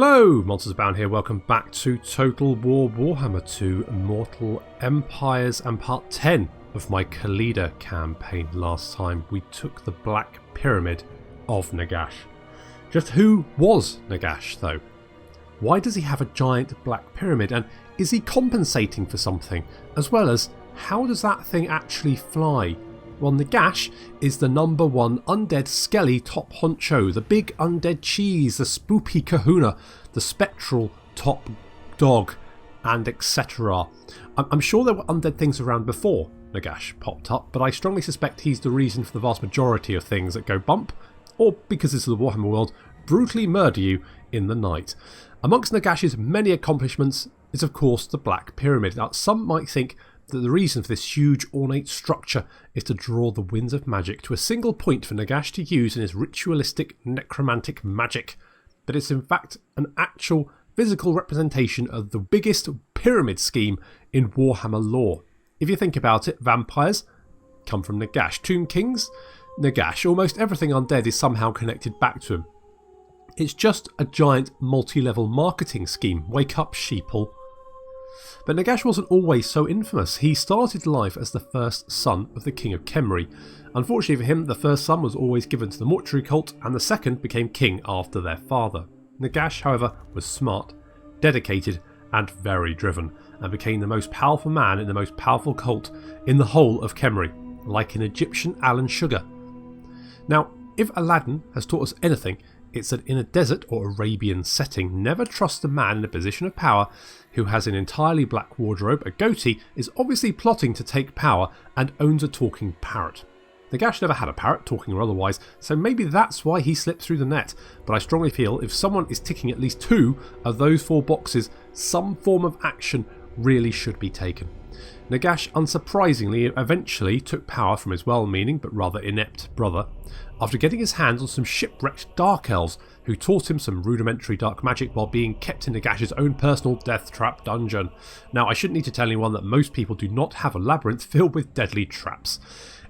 Hello, Monsters Abound here. Welcome back to Total War Warhammer 2 Mortal Empires and part 10 of my Khalida campaign. Last time we took the Black Pyramid of Nagash. Just who was Nagash though? Why does he have a giant black pyramid, and is he compensating for something? As well as, how does that thing actually fly? Well, Nagash is the #1 undead skelly top honcho, the big undead cheese, the spoopy kahuna, the spectral top dog, and etc. I'm sure there were undead things around before Nagash popped up, but I strongly suspect he's the reason for the vast majority of things that go bump, or because this is the Warhammer world, brutally murder you in the night. Amongst Nagash's many accomplishments is of course the Black Pyramid. Now some might think that the reason for this huge ornate structure is to draw the winds of magic to a single point for Nagash to use in his ritualistic necromantic magic, but it's in fact an actual physical representation of the biggest pyramid scheme in Warhammer lore. If you think about it, vampires come from Nagash, Tomb Kings, Nagash, almost everything undead is somehow connected back to him. It's just a giant multi-level marketing scheme. Wake up, sheeple. But Nagash wasn't always so infamous. He started life as the first son of the King of Khemri. Unfortunately for him, the first son was always given to the mortuary cult, and the second became king after their father. Nagash, however, was smart, dedicated, and very driven, and became the most powerful man in the most powerful cult in the whole of Khemri, like an Egyptian Alan Sugar. Now, if Aladdin has taught us anything, it's that in a desert or Arabian setting, never trust a man in a position of power who has an entirely black wardrobe, a goatee, is obviously plotting to take power, and owns a talking parrot. Nagash never had a parrot, talking or otherwise, so maybe that's why he slipped through the net, but I strongly feel if someone is ticking at least 2 of those 4 boxes, some form of action really should be taken. Nagash unsurprisingly eventually took power from his well-meaning but rather inept brother after getting his hands on some shipwrecked dark elves who taught him some rudimentary dark magic while being kept in Nagash's own personal death trap dungeon. Now I shouldn't need to tell anyone that most people do not have a labyrinth filled with deadly traps.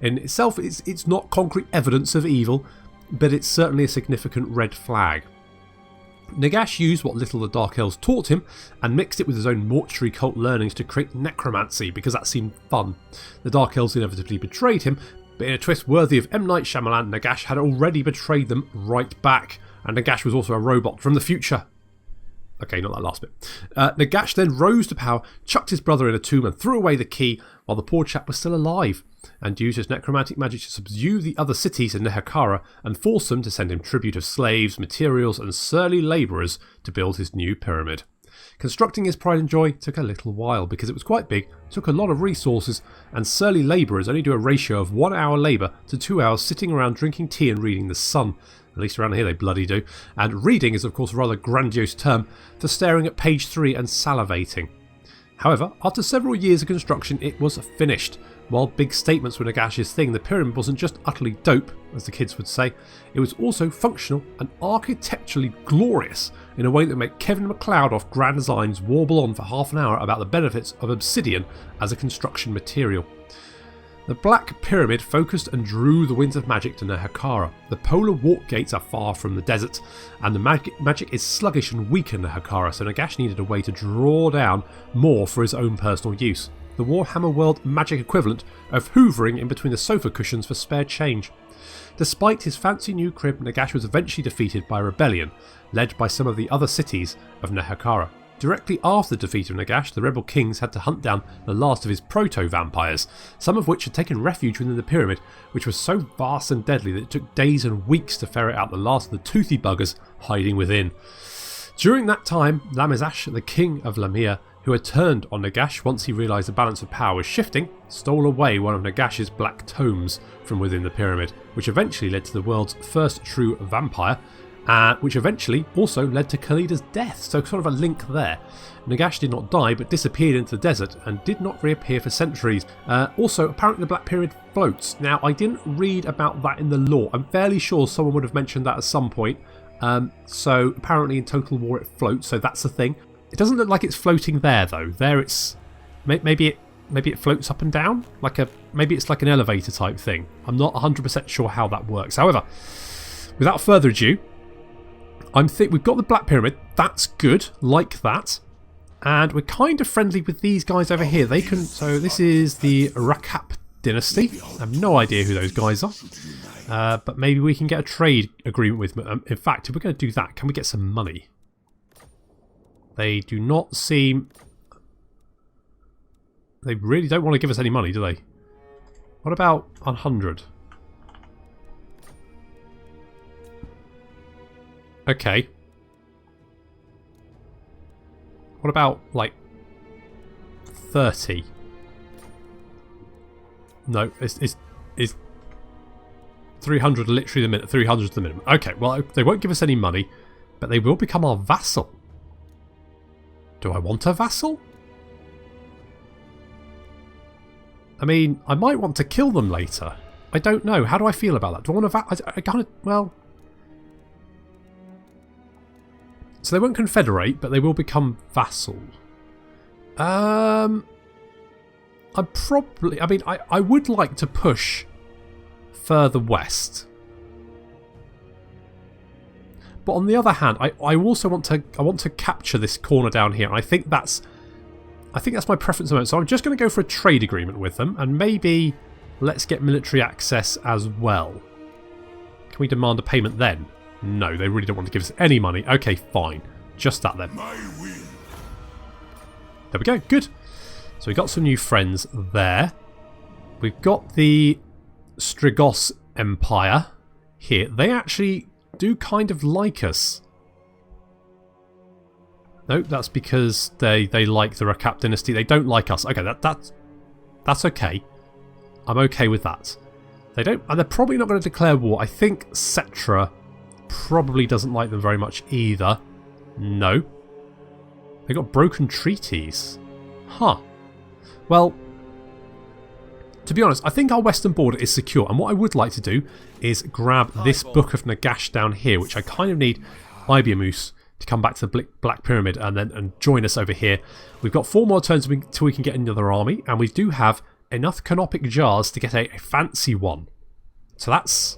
In itself it's not concrete evidence of evil, but it's certainly a significant red flag. Nagash used what little the Dark Elves taught him and mixed it with his own mortuary cult learnings to create necromancy because that seemed fun. The Dark Elves inevitably betrayed him, but in a twist worthy of M. Night Shyamalan, Nagash had already betrayed them right back, and Nagash was also a robot from the future. Okay, not that last bit. Nagash then rose to power, chucked his brother in a tomb and threw away the key while the poor chap was still alive, and used his necromantic magic to subdue the other cities in Nehekara and force them to send him tribute of slaves, materials and surly labourers to build his new pyramid. Constructing his pride and joy took a little while because it was quite big, took a lot of resources, and surly labourers only do a ratio of 1 hour labour to 2 hours sitting around drinking tea and reading the Sun. At least around here they bloody do. And reading is of course a rather grandiose term for staring at page 3 and salivating. However, after several years of construction it was finished. While big statements were Nagash's thing, the pyramid wasn't just utterly dope, as the kids would say, it was also functional and architecturally glorious in a way that made Kevin MacLeod off Grand Designs warble on for half an hour about the benefits of obsidian as a construction material. The Black Pyramid focused and drew the winds of magic to Nehekara. The polar walk gates are far from the desert, and the magic is sluggish and weak in Nehekara, so Nagash needed a way to draw down more for his own personal use. The Warhammer world magic equivalent of hoovering in between the sofa cushions for spare change. Despite his fancy new crib, Nagash was eventually defeated by a rebellion, led by some of the other cities of Nehekara. Directly after the defeat of Nagash, the rebel kings had to hunt down the last of his proto-vampires, some of which had taken refuge within the pyramid, which was so vast and deadly that it took days and weeks to ferret out the last of the toothy buggers hiding within. During that time, Lamizash, the king of Lamia, who had turned on Nagash once he realised the balance of power was shifting, stole away one of Nagash's black tomes from within the pyramid, which eventually led to the world's first true vampire, which eventually also led to Khalida's death, so sort of a link there. Nagash did not die but disappeared into the desert and did not reappear for centuries. Also, apparently the Black Pyramid floats. Now, I didn't read about that in the lore. I'm fairly sure someone would have mentioned that at some point. So apparently in Total War it floats, so that's the thing. It doesn't look like it's floating there though. There it's maybe it floats up and down, maybe it's like an elevator type thing. I'm not 100% sure how that works. However, without further ado, we've got the Black Pyramid. That's good. Like that. And we're kind of friendly with these guys over here. They can. So this is the Rakap dynasty. I have no idea who those guys are. But maybe we can get a trade agreement with them. In fact, if we're going to do that, can we get some money? They do not seem... They really don't want to give us any money, do they? What about 100? Okay. What about, like, 30? No, it's 300 literally the minute. 300 is the minimum. Okay, well, they won't give us any money, but they will become our vassal. Do I want a vassal? I mean, I might want to kill them later. I don't know. How do I feel about that? Do I want a vassal? I kind of, well... So they won't confederate, but they will become vassal. I'm probably... I mean, I would like to push further west. But on the other hand, I also want to capture this corner down here. And I think that's my preference at the moment. So I'm just going to go for a trade agreement with them, and maybe let's get military access as well. Can we demand a payment then? No, they really don't want to give us any money. Okay, fine. Just that then. There we go. Good. So we got some new friends there. We've got the Strigos Empire here. They actually do kind of like us. No, that's because they like the Rakap dynasty. They don't like us. Okay, that's okay. I'm okay with that. They don't, and they're probably not going to declare war. I think Cetra probably doesn't like them very much either. No. They got broken treaties. Huh. Well, to be honest, I think our western border is secure, and what I would like to do is grab this Book of Nagash down here, which I kind of need Ibeamoose to come back to the Black Pyramid and join us over here. We've got 4 more turns until we can get another army, and we do have enough canopic jars to get a fancy one. So that's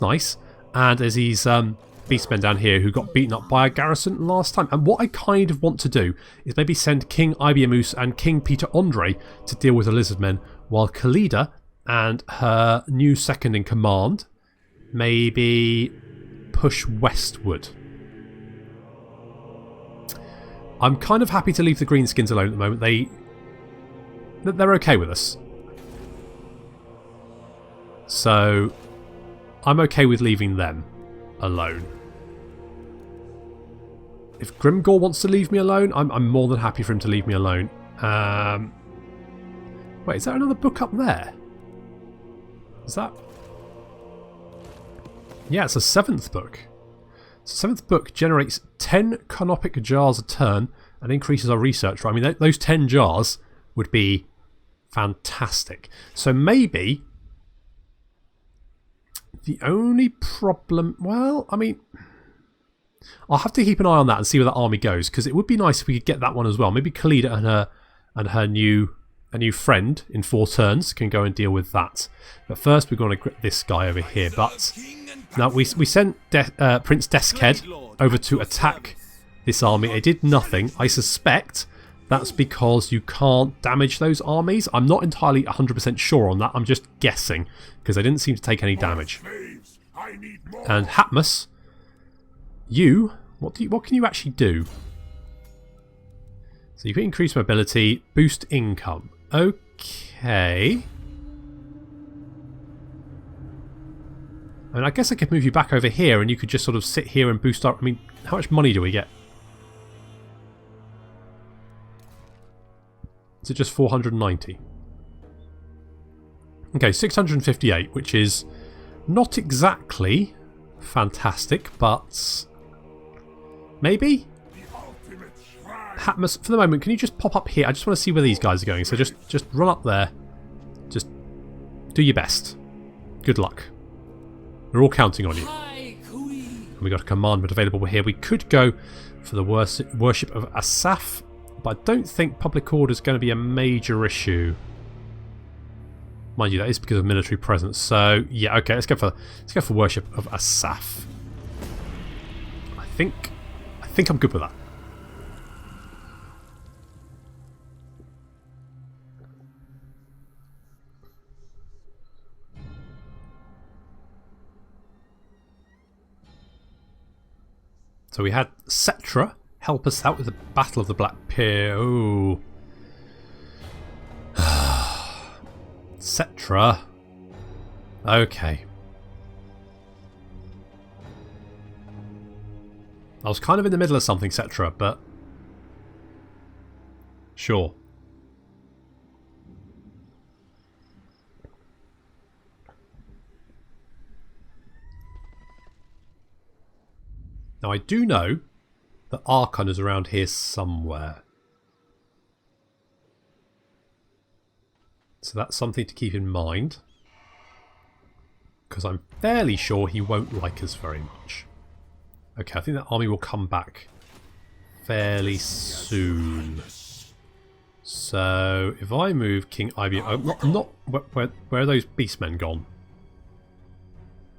nice. And there's these beastmen down here who got beaten up by a garrison last time. And what I kind of want to do is maybe send King Ibeamoose and King Peter Andre to deal with the lizardmen, while Khalida and her new second in command maybe push westward. I'm kind of happy to leave the greenskins alone at the moment. They're okay with us. So I'm okay with leaving them alone. If Grimgor wants to leave me alone, I'm more than happy for him to leave me alone. Wait, is there another book up there? Is that... Yeah, it's a 7th book. So 7th book generates 10 canopic jars a turn and increases our research. I mean, those 10 jars would be fantastic. So maybe... The only problem... Well, I mean... I'll have to keep an eye on that and see where that army goes, because it would be nice if we could get that one as well. Maybe Khalida and her new friend in 4 turns can go and deal with that. But first we're going to grip this guy over here. But now we sent Prince Deskhead over to attack this army. It did nothing. I suspect that's because you can't damage those armies. I'm not entirely 100% sure on that. I'm just guessing, because they didn't seem to take any damage. And Hatmus, what can you actually do? So you can increase mobility, boost income. Okay. I mean, I guess I could move you back over here and you could just sort of sit here and boost up. I mean, how much money do we get? Is it just 490? Okay, 658, which is not exactly fantastic, but maybe? Hatmus, for the moment, can you just pop up here? I just want to see where these guys are going. So just run up there. Just do your best. Good luck. We're all counting on you. And we got a commandment available here. We could go for the worship of Asaph, but I don't think public order is going to be a major issue. Mind you, that is because of military presence. So yeah, okay, let's go for worship of Asaph. I think I'm good with that. So we had Cetra help us out with the Battle of the Black Pier. Ooh. Cetra. Okay. I was kind of in the middle of something, Cetra, but sure. Now I do know that Archon is around here somewhere. So that's something to keep in mind. Because I'm fairly sure he won't like us very much. Okay, I think that army will come back fairly soon. So if I move King Ibeamoose... Oh, not where are those Beastmen gone?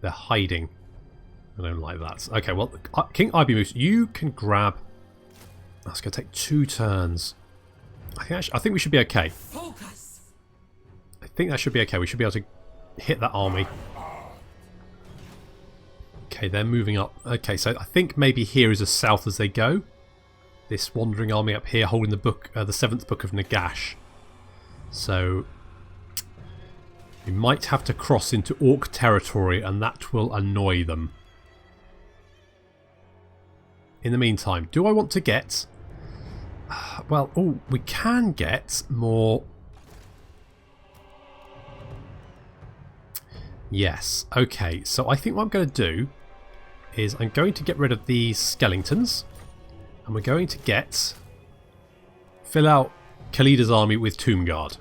They're hiding. I don't like that. Okay, well, King Ibeamoose, you can grab... That's going to take 2 turns. I think we should be okay. I think that should be okay. We should be able to hit that army. Okay, they're moving up. Okay, so I think maybe here is as south as they go. This wandering army up here holding the book, the 7th book of Nagash. So we might have to cross into Orc territory, and that will annoy them. In the meantime, do I want to get... Well, oh, we can get more... Yes, okay. So I think what I'm going to do is I'm going to get rid of these skeletons. And we're going to fill out Khalida's army with Tomb Guard.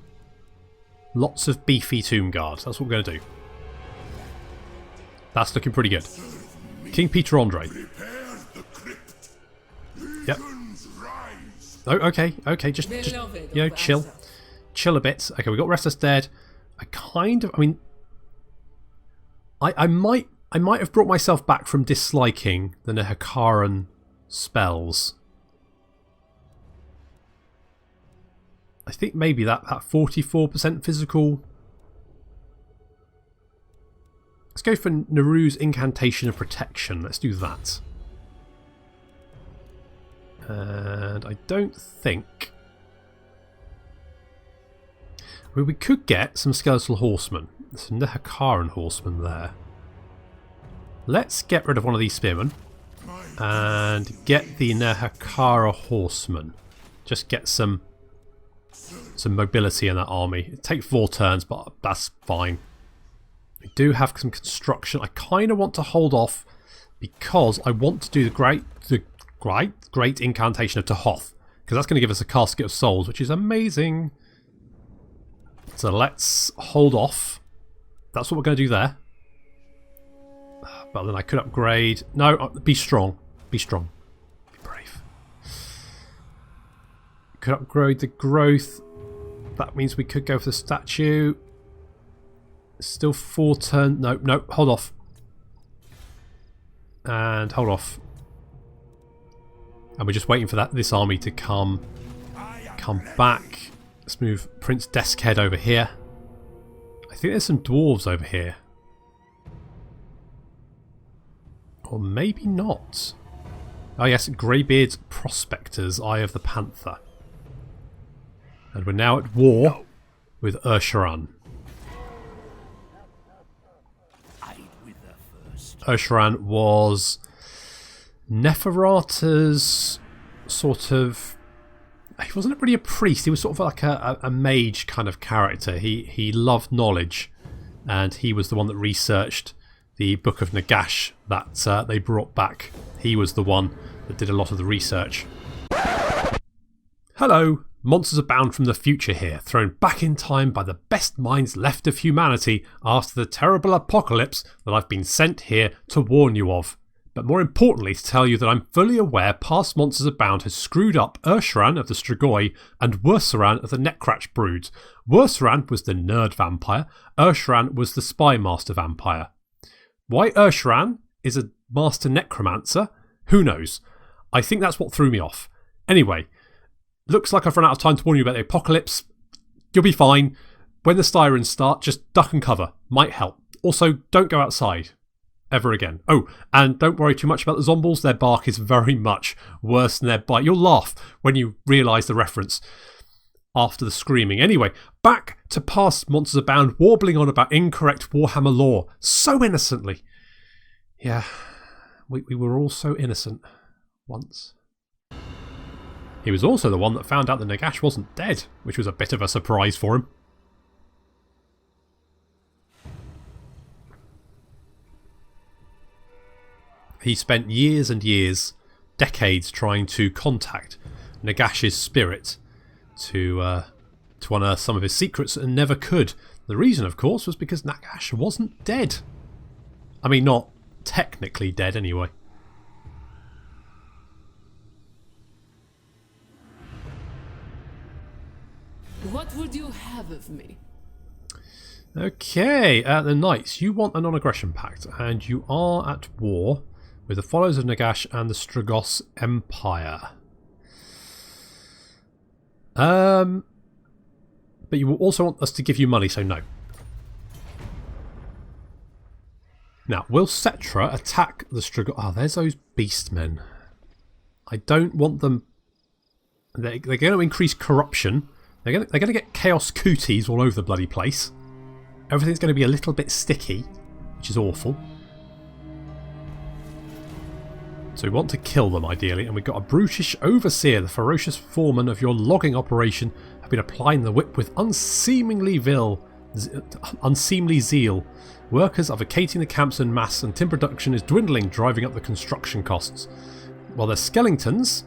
Lots of beefy Tomb Guard. That's what we're going to do. That's looking pretty good. King Peter Andre. Yep. Oh, okay, okay, just you know, chill a bit. Okay, we got Restless Dead. I mean, I might have brought myself back from disliking the Nehakaran spells. I think maybe that 44% physical. Let's go for Naru's Incantation of Protection. Let's do that. And I don't think... I mean, we could get some Skeletal Horsemen. Some Nehakaran Horsemen there. Let's get rid of one of these Spearmen. And get the Nehakara Horsemen. Just get some mobility in that army. It takes 4 turns, but that's fine. We do have some construction. I kind of want to hold off because I want to do the great incantation of Tahoth, because that's going to give us a casket of souls, which is amazing. So let's hold off. That's what we're going to do there. But then I could upgrade. No, be strong. Be strong. Be brave. Could upgrade the growth. That means we could go for the statue. Still 4 turns. No, hold off. And hold off. And we're just waiting for this army to come back. Let's move Prince Deskhead over here. I think there's some dwarves over here. Or maybe not. Oh yes, Greybeard's Prospectors, Eye of the Panther. And we're now at war with Ursharan. Ursharan was Neferata's sort of... He wasn't really a priest, he was sort of like a mage kind of character. He loved knowledge, and he was the one that researched the Book of Nagash that they brought back. He was the one that did a lot of the research. Hello! Monsters Abound from the future here, thrown back in time by the best minds left of humanity after the terrible apocalypse that I've been sent here to warn you of. But more importantly, to tell you that I'm fully aware past Monsters Abound has screwed up Ursharan of the Strigoi and Wursaran of the Necratch Brood. Wursaran was the nerd vampire, Ursharan was the spy master vampire. Why Ursharan is a master necromancer Who knows? I think that's what threw me off. Anyway, looks like I've run out of time to warn you about the apocalypse. You'll be fine. When the sirens start, just duck and cover. Might help. Also, don't go outside. Ever again. Oh, and don't worry too much about the zombies. Their bark is very much worse than their bite. You'll laugh when you realise the reference after the screaming. Anyway, back to past Monsters Abound, warbling on about incorrect Warhammer lore. So innocently. Yeah, we were all so innocent once. He was also the one that found out that Nagash wasn't dead, which was a bit of a surprise for him. He spent years and years, decades, trying to contact Nagash's spirit to unearth some of his secrets and never could. The reason, of course, was because Nagash wasn't dead. I mean, not technically dead anyway. What would you have of me? Okay, the Knights, you want a non-aggression pact, and you are at war with the followers of Nagash and the Strigos Empire. But you will also want us to give you money, so no. Now, will Cetra attack the Strigos? Oh, there's those Beastmen. I don't want them... They're going to increase corruption. They're going to get Chaos Cooties all over the bloody place. Everything's going to be a little bit sticky, which is awful. So we want to kill them, ideally, and we've got a brutish overseer, the ferocious foreman of your logging operation, have been applying the whip with unseemly zeal. Workers are vacating the camps en masse, and timber production is dwindling, driving up the construction costs. Well, they're skeletons,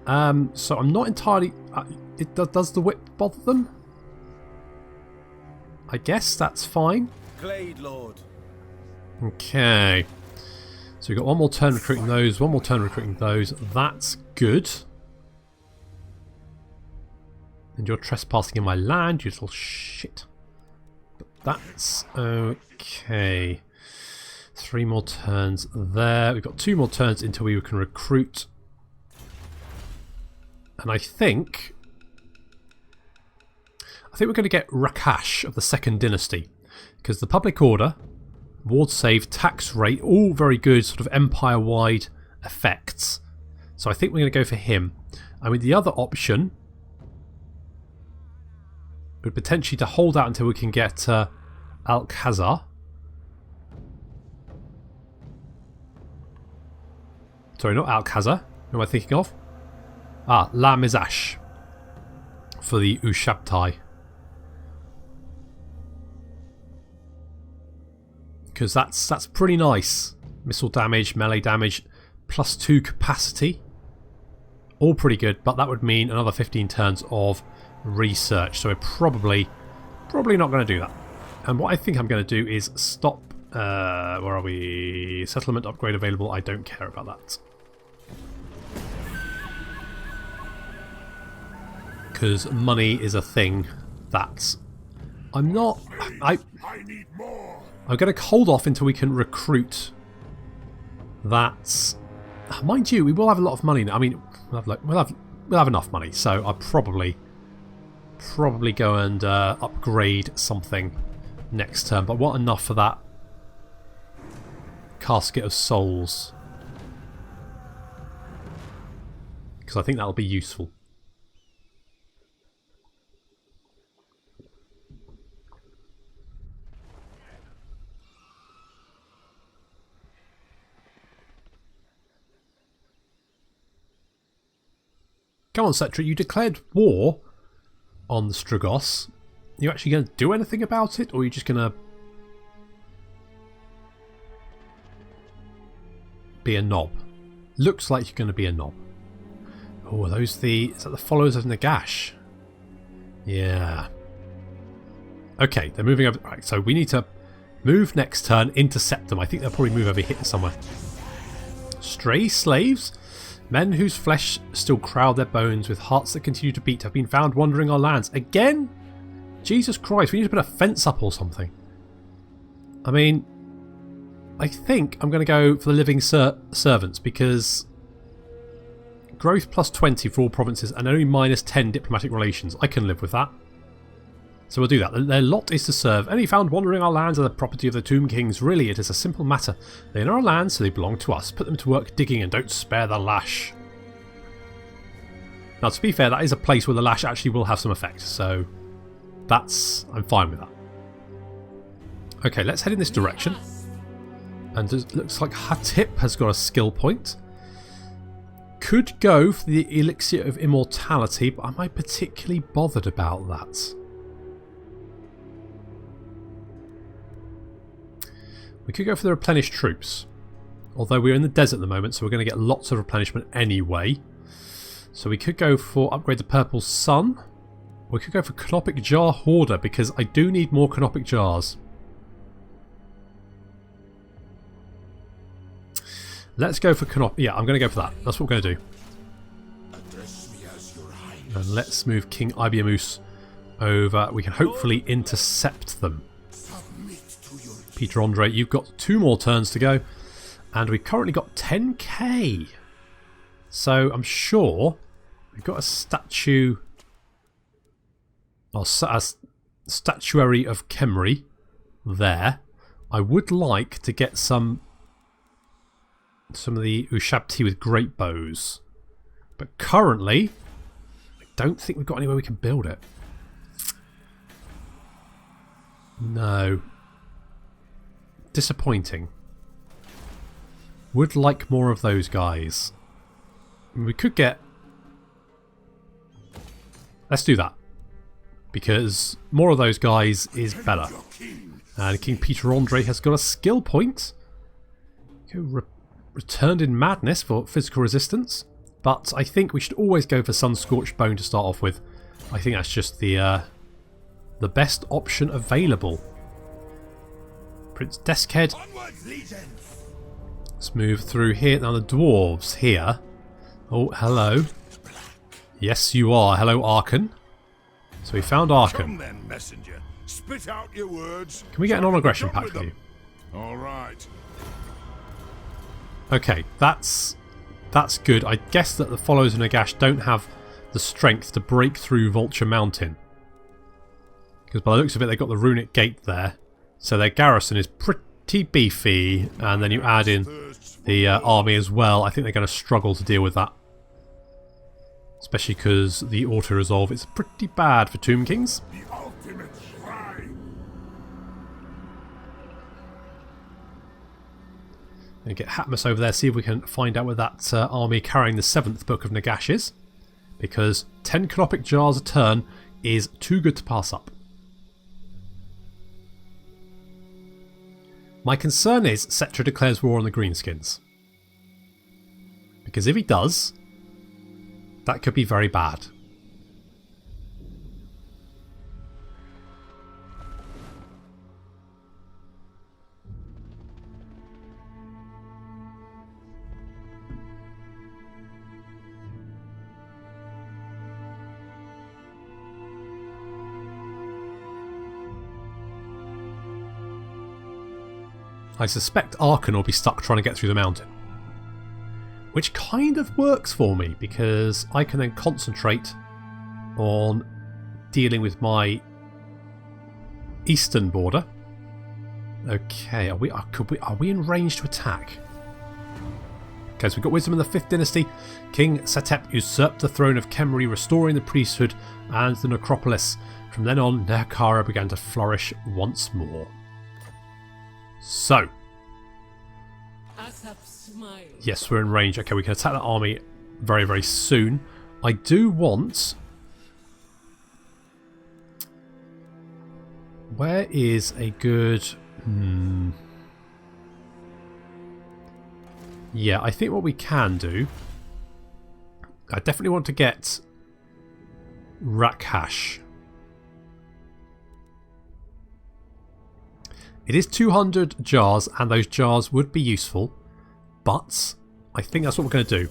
so I'm not entirely... does the whip bother them? I guess that's fine. Glade Lord. Okay. So we've got one more turn recruiting those, one more turn recruiting those. That's good. And you're trespassing in my land, you little shit. But that's okay. 3 more turns there. We've got 2 more turns until we can recruit. And I think we're going to get Rakash of the Second Dynasty. Because the public order, ward save, tax rate, all very good sort of empire-wide effects. So I think we're going to go for him. I mean, the other option would potentially to hold out until we can get Alcazar. Sorry, not Alcazar. Who am I thinking of? Ah, La Mizash for the Ushabtai. Because that's pretty nice. Missile damage, melee damage, +2 capacity. All pretty good, but that would mean another 15 turns of research. So we're probably not going to do that. And what I think I'm going to do is stop... where are we? Settlement upgrade available. I don't care about that. Because money is a thing that I'm not... I'm going to hold off until we can recruit that. Mind you, we will have a lot of money now. I mean, we'll have enough money, so I'll probably go and upgrade something next turn. But I want enough for that Casket of Souls, because I think that'll be useful. Come on, Cetra, you declared war on the Strigos. Are you actually going to do anything about it, or are you just going to be a knob? Looks like you're going to be a knob. Oh, are those is that the followers of Nagash? Yeah. Okay, they're moving over. Right, so we need to move next turn, intercept them. I think they'll probably move over here somewhere. Stray slaves? Men whose flesh still crowd their bones with hearts that continue to beat have been found wandering our lands. Again? Jesus Christ, we need to put a fence up or something. I mean, I think I'm going to go for the living servants, because growth plus 20 for all provinces and only minus 10 diplomatic relations. I can live with that. So we'll do that. Their lot is to serve. Any found wandering our lands are the property of the Tomb Kings. Really, it is a simple matter. They are our lands, so they belong to us. Put them to work digging and don't spare the lash. Now, to be fair, that is a place where the lash actually will have some effect. So I'm fine with that. Okay, let's head in this direction. And it looks like Hatip has got a skill point. Could go for the Elixir of Immortality, but am I particularly bothered about that? We could go for the replenished troops. Although we're in the desert at the moment, so we're going to get lots of replenishment anyway. So we could go for upgrade the Purple Sun. We could go for Canopic Jar Hoarder, because I do need more Canopic Jars. Let's go for Canop. Yeah, I'm going to go for that. That's what we're going to do. And let's move King Ibeamoose over. We can hopefully intercept them. Peter Andre, you've got 2 more turns to go. And we've currently got 10k. So I'm sure we've got a statue. Or a statuary of Khemri there. I would like to get some of the Ushabti with great bows. But currently, I don't think we've got anywhere we can build it. No. Disappointing. Would like more of those guys. We could get... Let's do that. Because more of those guys is better. And King Peter Andre has got a skill point. Returned in Madness for physical resistance. But I think we should always go for Sun-Scorched Bone to start off with. I think that's just the best option available. Prince Deskhead. Let's move through here. Now the dwarves here. Oh, hello. Yes, you are. Hello, Arkan. So we found Arkan. Then, messenger. Spit out your words. Can we get an on-aggression pact for you? All right. Okay, that's good. I guess that the followers of Nagash don't have the strength to break through Vulture Mountain. Because by the looks of it, they've got the runic gate there. So their garrison is pretty beefy. And then you add in the army as well. I think they're going to struggle to deal with that. Especially because the auto-resolve is pretty bad for Tomb Kings. The ultimate shrine. And get Hatmus over there, see if we can find out where that army carrying the 7th book of Nagash is. Because 10 Canopic Jars a turn is too good to pass up. My concern is Cetra declares war on the Greenskins. Because if he does, that could be very bad. I suspect Arkan will be stuck trying to get through the mountain. Which kind of works for me, because I can then concentrate on dealing with my eastern border. Okay, are we in range to attack? Okay, so we've got wisdom in the 5th dynasty. King Setep usurped the throne of Khemri, restoring the priesthood and the necropolis. From then on, Nehkara began to flourish once more. So, yes, we're in range. Okay, we can attack that army very, very soon. I do want... Where is a good... Yeah, I think what we can do... I definitely want to get Rakhash. It is 200 jars, and those jars would be useful, but I think that's what we're going to do.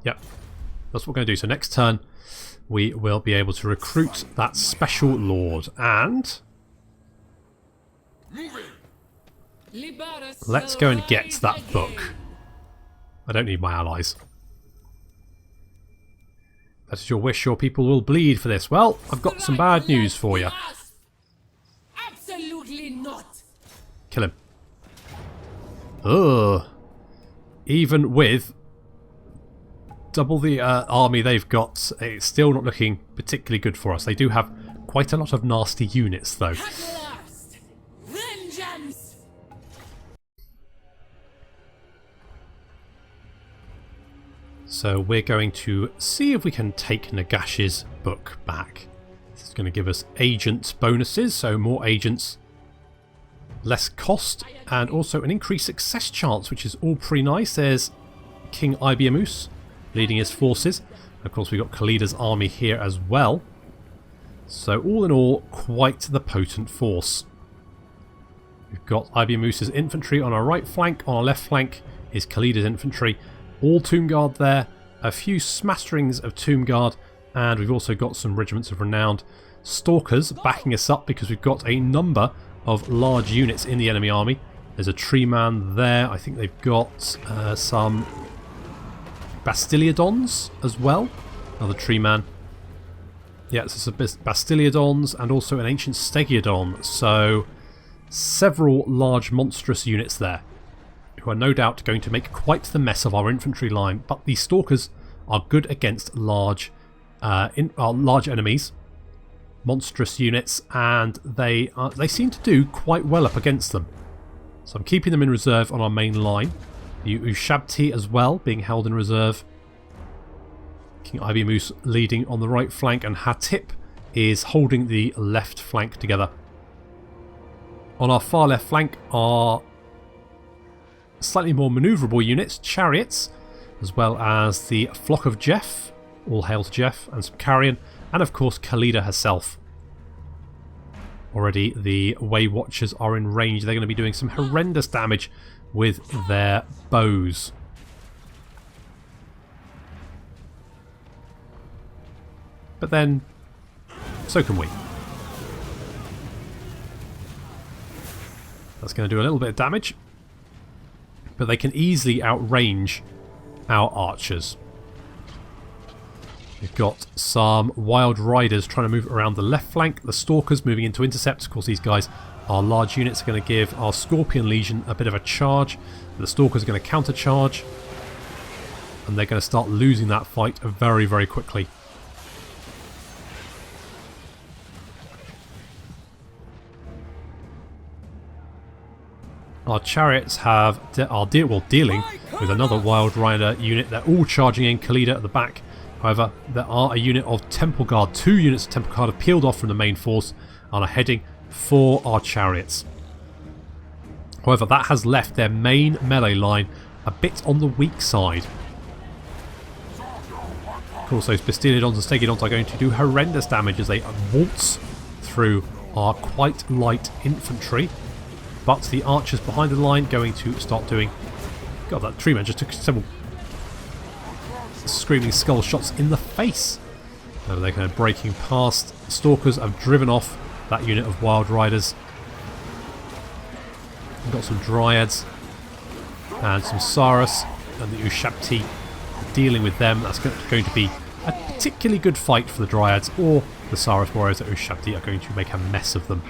Yep, that's what we're going to do. So next turn, we will be able to recruit that special lord, and let's go and get that book. I don't need my allies. That is your wish. Your people will bleed for this. Well, I've got some bad news for you. Absolutely not. Kill him. Ugh. Even with double the army they've got, it's still not looking particularly good for us. They do have quite a lot of nasty units, though. Vengeance. So we're going to see if we can take Nagash's book back. This is going to give us agent bonuses, so more agents, less cost, and also an increased success chance, which is all pretty nice. There's King Ibeamoose leading his forces. Of course, we've got Khalida's army here as well. So all in all, quite the potent force. We've got Ibeamoose's infantry on our right flank. On our left flank is Khalida's infantry. All Tomb Guard there. A few smatterings of Tomb Guard. And we've also got some regiments of renowned Stalkers backing us up because we've got a number of large units in the enemy army. There's a tree man there. I think they've got some Bastiliodons as well. Another tree man. Yeah, so some Bastiliodons and also an ancient Stegiodon. So several large monstrous units there, who are no doubt going to make quite the mess of our infantry line. But these Stalkers are good against large enemies, monstrous units, and they seem to do quite well up against them. So I'm keeping them in reserve on our main line. The Ushabti as well being held in reserve. King Ibeamoose leading on the right flank, and Hatip is holding the left flank together. On our far left flank are slightly more manoeuvrable units, chariots, as well as the Flock of Jeff, all hail to Jeff, and some Carrion, and of course Khalida herself. Already the Way Watchers are in range. They're going to be doing some horrendous damage with their bows. But then, so can we. That's going to do a little bit of damage, but they can easily outrange our archers. We've got some Wild Riders trying to move around the left flank. The Stalkers moving into intercept. Of course, these guys are large units. Are going to give our Scorpion Legion a bit of a charge. The Stalkers are going to counter-charge, and they're going to start losing that fight very, very quickly. Our chariots are dealing with another Wild Rider unit. They're all charging in. Khalida at the back. However, there are a unit of Temple Guard. 2 units of Temple Guard have peeled off from the main force and are heading for our chariots. However, that has left their main melee line a bit on the weak side. Of course, those Bastiliodons and Stegiodons are going to do horrendous damage as they waltz through our quite light infantry. But the archers behind the line going to start doing... God, that tree man just took several screaming skull shots in the face. So they're kind of breaking past. Stalkers have driven off that unit of Wild Riders. We've got some Dryads and some Saras and the Ushabti dealing with them. That's going to be a particularly good fight for the Dryads, or the Saras warriors at Ushabti are going to make a mess of them.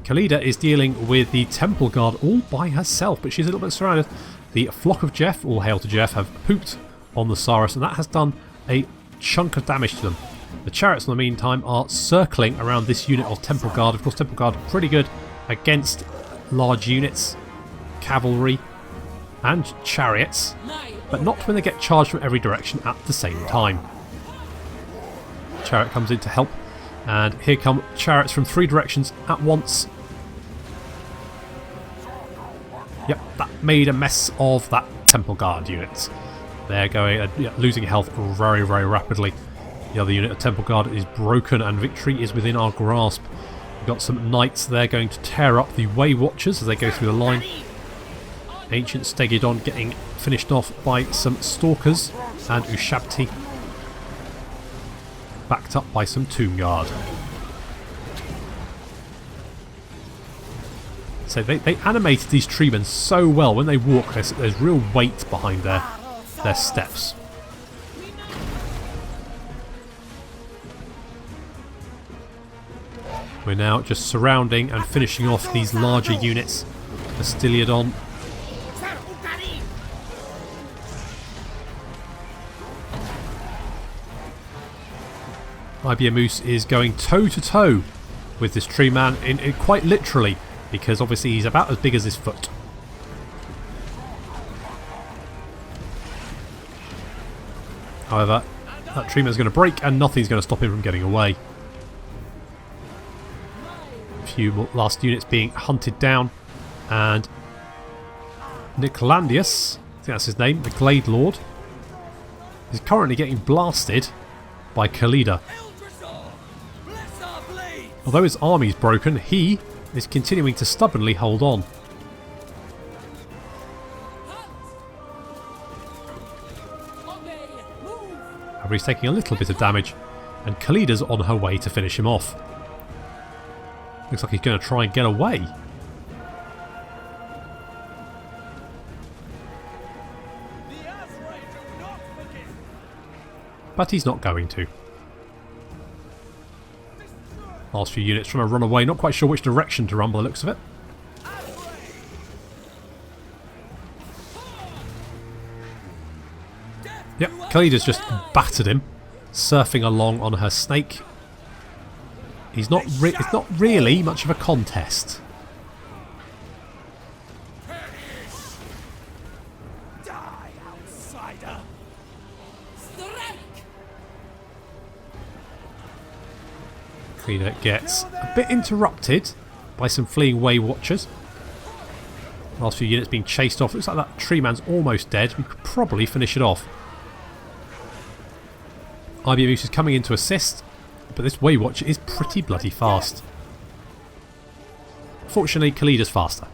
Khalida is dealing with the Temple Guard all by herself, but she's a little bit surrounded. The Flock of Jeff, all hail to Jeff, have pooped on the Saras, and that has done a chunk of damage to them. The chariots, in the meantime, are circling around this unit of Temple Guard. Of course, Temple Guard are pretty good against large units, cavalry, and chariots, but not when they get charged from every direction at the same time. Chariot comes in to help, and here come chariots from 3 directions at once. Yep, that made a mess of that Temple Guard unit. They're going losing health very, very rapidly. The other unit of Temple Guard is broken and victory is within our grasp. We've got some knights there going to tear up the Way Watchers as they go through the line. Ancient Stegiodon getting finished off by some Stalkers and Ushabti, backed up by some Tomb Guard. So they animated these treemen so well. When they walk, there's real weight behind their steps. We're now just surrounding and finishing off these larger units. Astiliadon. Ibeamoose is going toe to toe with this tree man, in quite literally, because obviously he's about as big as his foot. However, that tree man's going to break and nothing's going to stop him from getting away. A few last units being hunted down, and Nicolandius, I think that's his name, the Glade Lord, is currently getting blasted by Khalida. Although his army's broken, he is continuing to stubbornly hold on. However, he's taking a little bit of damage, and Khalida's on her way to finish him off. Looks like he's going to try and get away. But he's not going to. Last few units trying to run away, not quite sure which direction to run by the looks of it. Yep, Khalida's just battered him, surfing along on her snake. It's not really much of a contest. Khalida gets a bit interrupted by some fleeing Way Watchers. Last few units being chased off. Looks like that tree man's almost dead. We could probably finish it off. Ibeamoose is coming in to assist, but this Way Watcher is pretty bloody fast. Fortunately, Khalida's faster.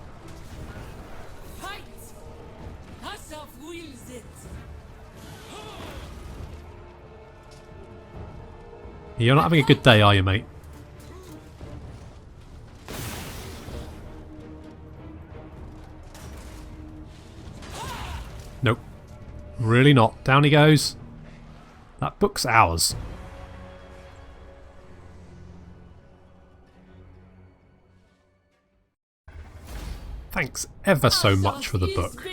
You're not having a good day, are you, mate? Nope. Really not. Down he goes. That book's ours. Thanks ever so much for the book.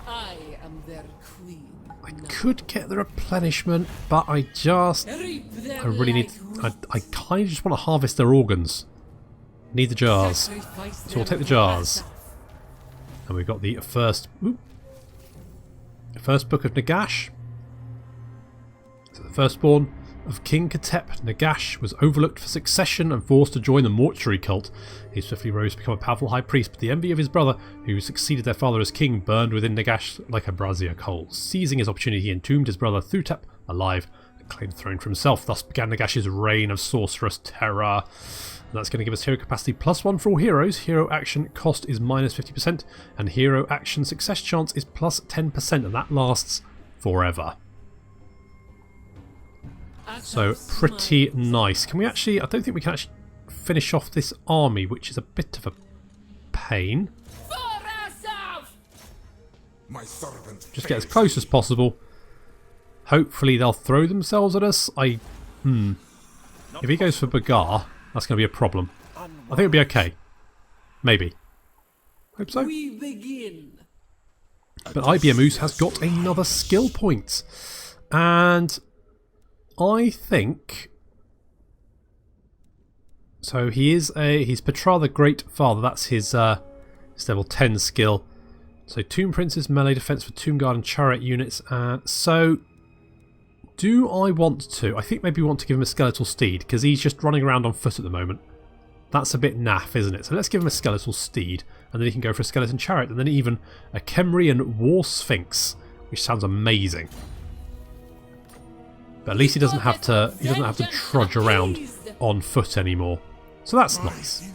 I am their queen. I could get the replenishment, but I really need... I kind of just want to harvest their organs. Need the jars. So we'll take the jars. And we've got the first book of Nagash. So the firstborn of King Katep, Nagash, was overlooked for succession and forced to join the mortuary cult. He swiftly rose to become a powerful high priest, but the envy of his brother, who succeeded their father as king, burned within Nagash like a brazier coal. Seizing his opportunity, he entombed his brother Thutep alive and claimed the throne for himself. Thus began Nagash's reign of sorcerous terror. And that's going to give us hero capacity +1 for all heroes. Hero action cost is -50%, and hero action success chance is +10%, and that lasts forever. So pretty nice. Can we actually... I don't think we can actually finish off this army, which is a bit of a pain. Just get as close as possible. Hopefully they'll throw themselves at us. If he goes for Bagar, that's going to be a problem. I think it'll be okay. Maybe. Hope so. We begin. But Ibeamoose has got another skill point. And I think... So he's Petra the Great Father. That's his level 10 skill. So Tomb Prince's melee defense for Tomb Guard and Chariot units. So do I want to? I think maybe we want to give him a skeletal steed, because he's just running around on foot at the moment. That's a bit naff, isn't it? So let's give him a skeletal steed, and then he can go for a skeleton chariot, and then even a Kemrian war sphinx, which sounds amazing. But at least he doesn't have to trudge around on foot anymore. So that's nice.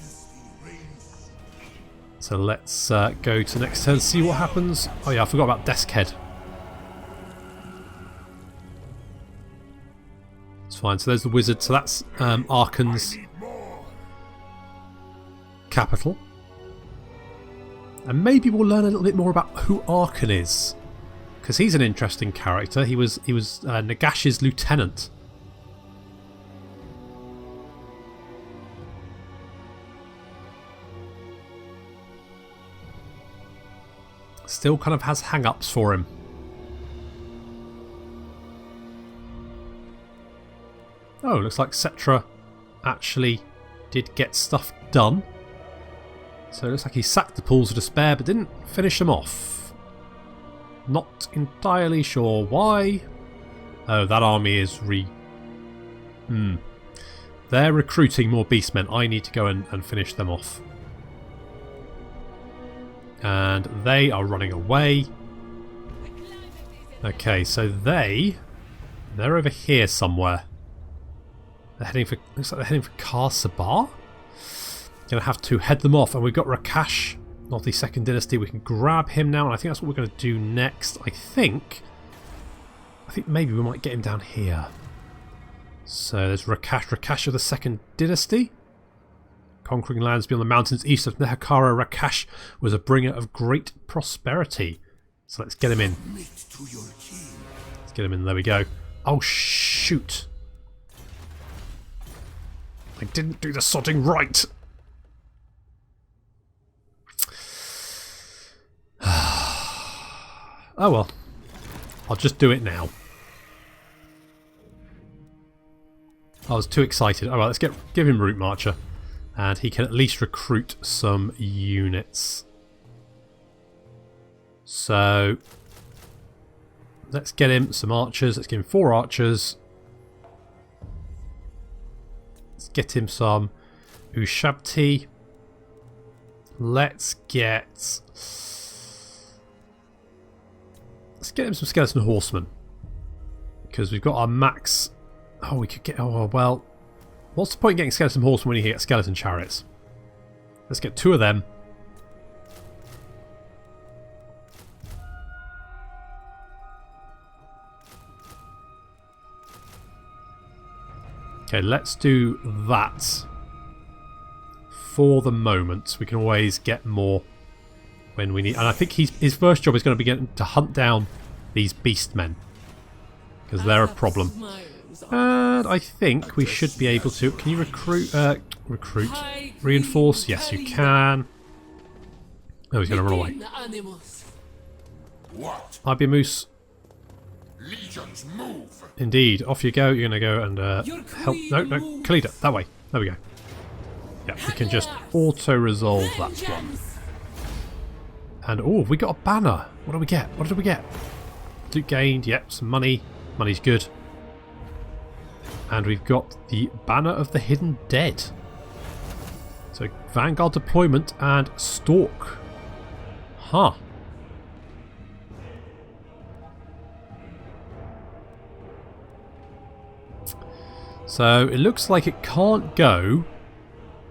So let's go to next turn, see what happens. Oh yeah, I forgot about Desk Head. It's fine. So there's the wizard. So that's Arkan's capital. And maybe we'll learn a little bit more about who Arkan is, because he's an interesting character. He was Nagash's lieutenant. still kind of has hang-ups for him. Oh, looks like Cetra actually did get stuff done. So it looks like he sacked the Pools of Despair but didn't finish them off. Not entirely sure why. Oh, that army is They're recruiting more Beastmen. I need to go and finish them off. And they are running away. Okay, so they're over here somewhere. They're heading for, looks like they're heading for Karsabar. Gonna have to head them off, and we've got Rakash of the Second Dynasty. We can grab him now, and I think that's what we're going to do next. I think maybe we might get him down here. So there's Rakash of the Second Dynasty. Conquering lands beyond the mountains east of Nehakara, Rakash was a bringer of great prosperity. So let's get him in. Let's get him in, there we go. Oh shoot. I didn't do the sodding right. Oh well. I'll just do it now. I was too excited. Oh well, let's give him Route Marcher. And he can at least recruit some units. So let's get him some archers. Let's give him 4 archers. Let's get him some Ushabti. Let's get him some skeleton horsemen. Because we've got our max. Oh, we could get. Oh, well. What's the point of getting skeleton horsemen when you get skeleton chariots? Let's get 2 of them. Okay, let's do that for the moment. We can always get more when we need. And I think his first job is going to be getting to hunt down these Beastmen, because they're a problem. And I think we should be able to. Can you recruit? Reinforce? Yes, you can. Oh, he's going to run away. What? Ibeamoose. Legions move. Indeed. Off you go. You're going to go and help. No, Khalida. That way. There we go. Yeah, we can just auto-resolve that one. And, oh, have we got a banner? What do we get? What did we get? Loot gained. Yep, some money. Money's good. And we've got the Banner of the Hidden Dead. So, Vanguard deployment and Stalk. Huh. So, it looks like it can't go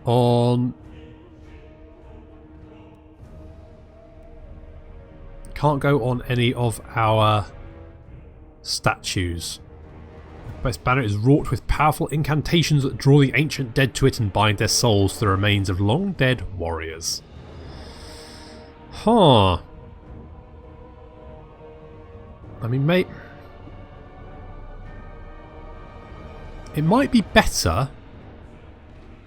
on... Can't go on any of our statues. This banner is wrought with powerful incantations that draw the ancient dead to it and bind their souls to the remains of long dead warriors. Huh. I mean, mate, it might be better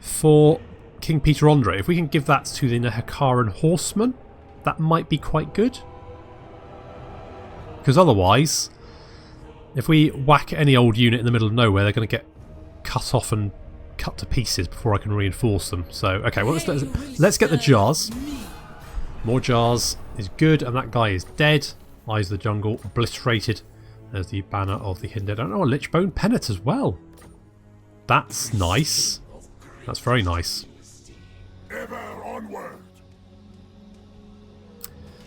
for King Peter Andre. If we can give that to the Nehakaran horsemen, that might be quite good. Because otherwise, if we whack any old unit in the middle of nowhere, they're going to get cut off and cut to pieces before I can reinforce them. So, okay, well, let's get the jars. More jars is good, and that guy is dead. Eyes of the Jungle obliterated. There's the Banner of the Hidden Dead. Oh, a Lichbone Pennet as well. That's nice. That's very nice. Ever onward.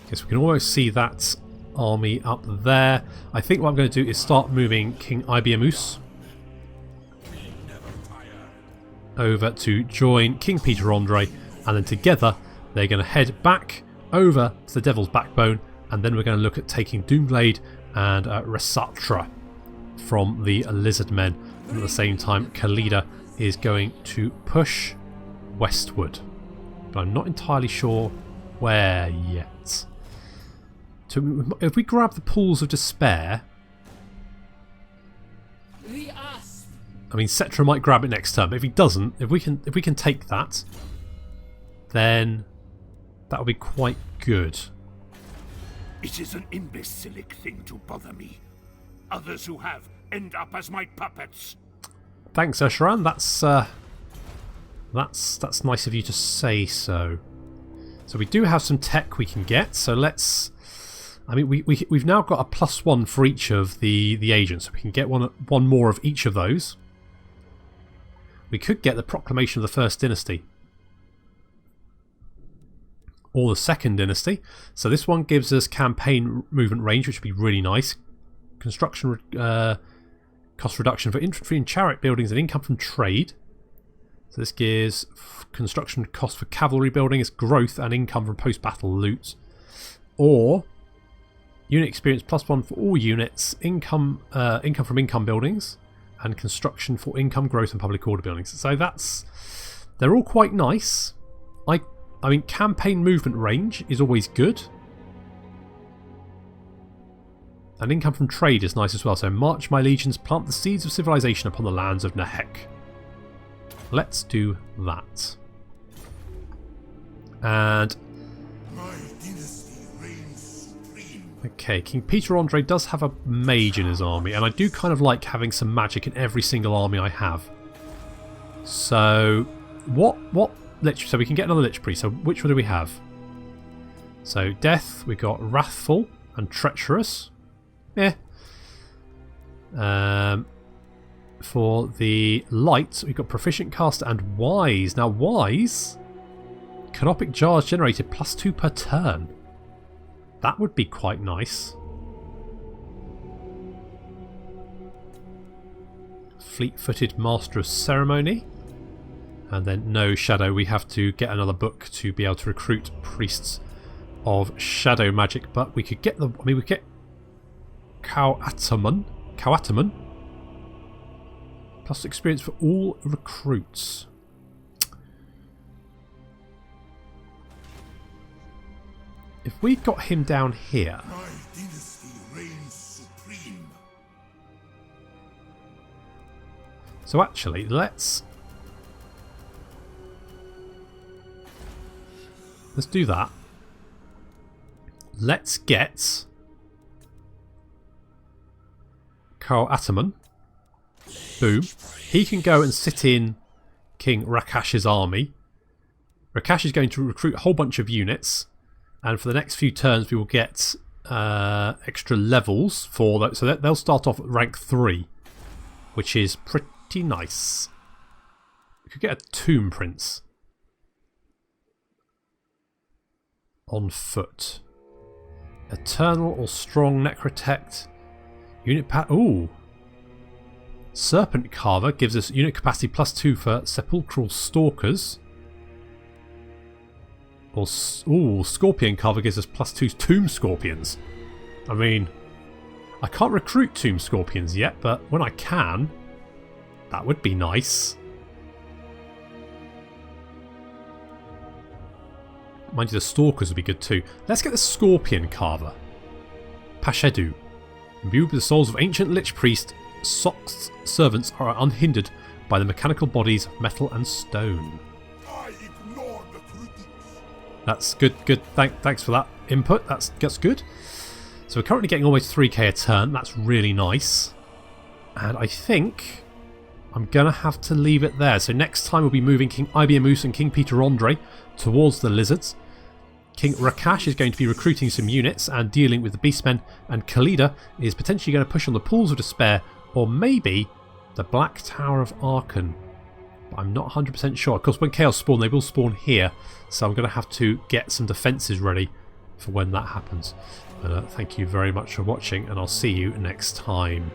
Guess we can almost see that army up there. I think what I'm going to do is start moving King Ibeamoose over to join King Peter Andre, and then together they're going to head back over to the Devil's Backbone, and then we're going to look at taking Doomglade and Resatra from the Lizardmen. And at the same time, Khalida is going to push westward, but I'm not entirely sure where yet. So if we grab the Pools of Despair, I mean, Cetra might grab it next turn, but if he doesn't, if we can take that, then that would be quite good. It is an imbecilic thing to bother me. Others who have end up as my puppets. Thanks, Esharan. That's nice of you to say so. So we do have some tech we can get. So let's. I mean, we've now got a +1 for each of the agents. So we can get one more of each of those. We could get the Proclamation of the First Dynasty. Or the Second Dynasty. So this one gives us campaign movement range, which would be really nice. Construction cost reduction for infantry and chariot buildings and income from trade. So this gives construction cost for cavalry buildings, growth and income from post-battle loot. Or unit experience +1 for all units, income from income buildings, and construction for income, growth and public order buildings. So they're all quite nice. I mean, campaign movement range is always good. And income from trade is nice as well. So march my legions, plant the seeds of civilization upon the lands of Nahek. Let's do that. And My dynasty reigns supreme. okay, King Peter Andre does have a mage in his army, and I do kind of like having some magic in every single army I have. So what lich? So we can get another lich priest. So which one do we have? So death, we got wrathful and treacherous. Yeah. For the light, we've got proficient caster and wise. Now wise, canopic jars generated +2 per turn. That would be quite nice. Fleet-footed master of ceremony. And then no shadow, we have to get another book to be able to recruit priests of shadow magic, but we could get the, I mean, we could get Coataman, plus experience for all recruits. If we got him down here, My dynasty reigns supreme. so actually let's do that. Let's get Carl Ataman. Boom. He can go and sit in King Rakash's army. Rakash is going to recruit a whole bunch of units, and for the next few turns we will get extra levels for that. So they'll start off at rank 3, which is pretty nice. We could get a Tomb Prince on foot. Eternal or strong necrotect. Unit ooh. Serpent Carver gives us unit capacity +2 for sepulchral stalkers. Or ooh, Scorpion Carver gives us +2 tomb scorpions. I mean, I can't recruit tomb scorpions yet, but when I can, that would be nice. Mind you, the Stalkers would be good too. Let's get the Scorpion Carver. Pashedu. Imbued with the souls of ancient Lich Priest, Sock's servants are unhindered by the mechanical bodies of metal and stone. I ignore the critics. That's good. Thanks for that input. That's good. So we're currently getting almost 3k a turn. That's really nice. And I think I'm going to have to leave it there. So next time we'll be moving King Ibeamoose and King Peter Andre towards the lizards. King Rakash is going to be recruiting some units and dealing with the Beastmen, and Khalida is potentially going to push on the Pools of Despair, or maybe the Black Tower of Arkan. But I'm not 100% sure. Of course, when Chaos spawn, they will spawn here, so I'm going to have to get some defences ready for when that happens. But thank you very much for watching, and I'll see you next time.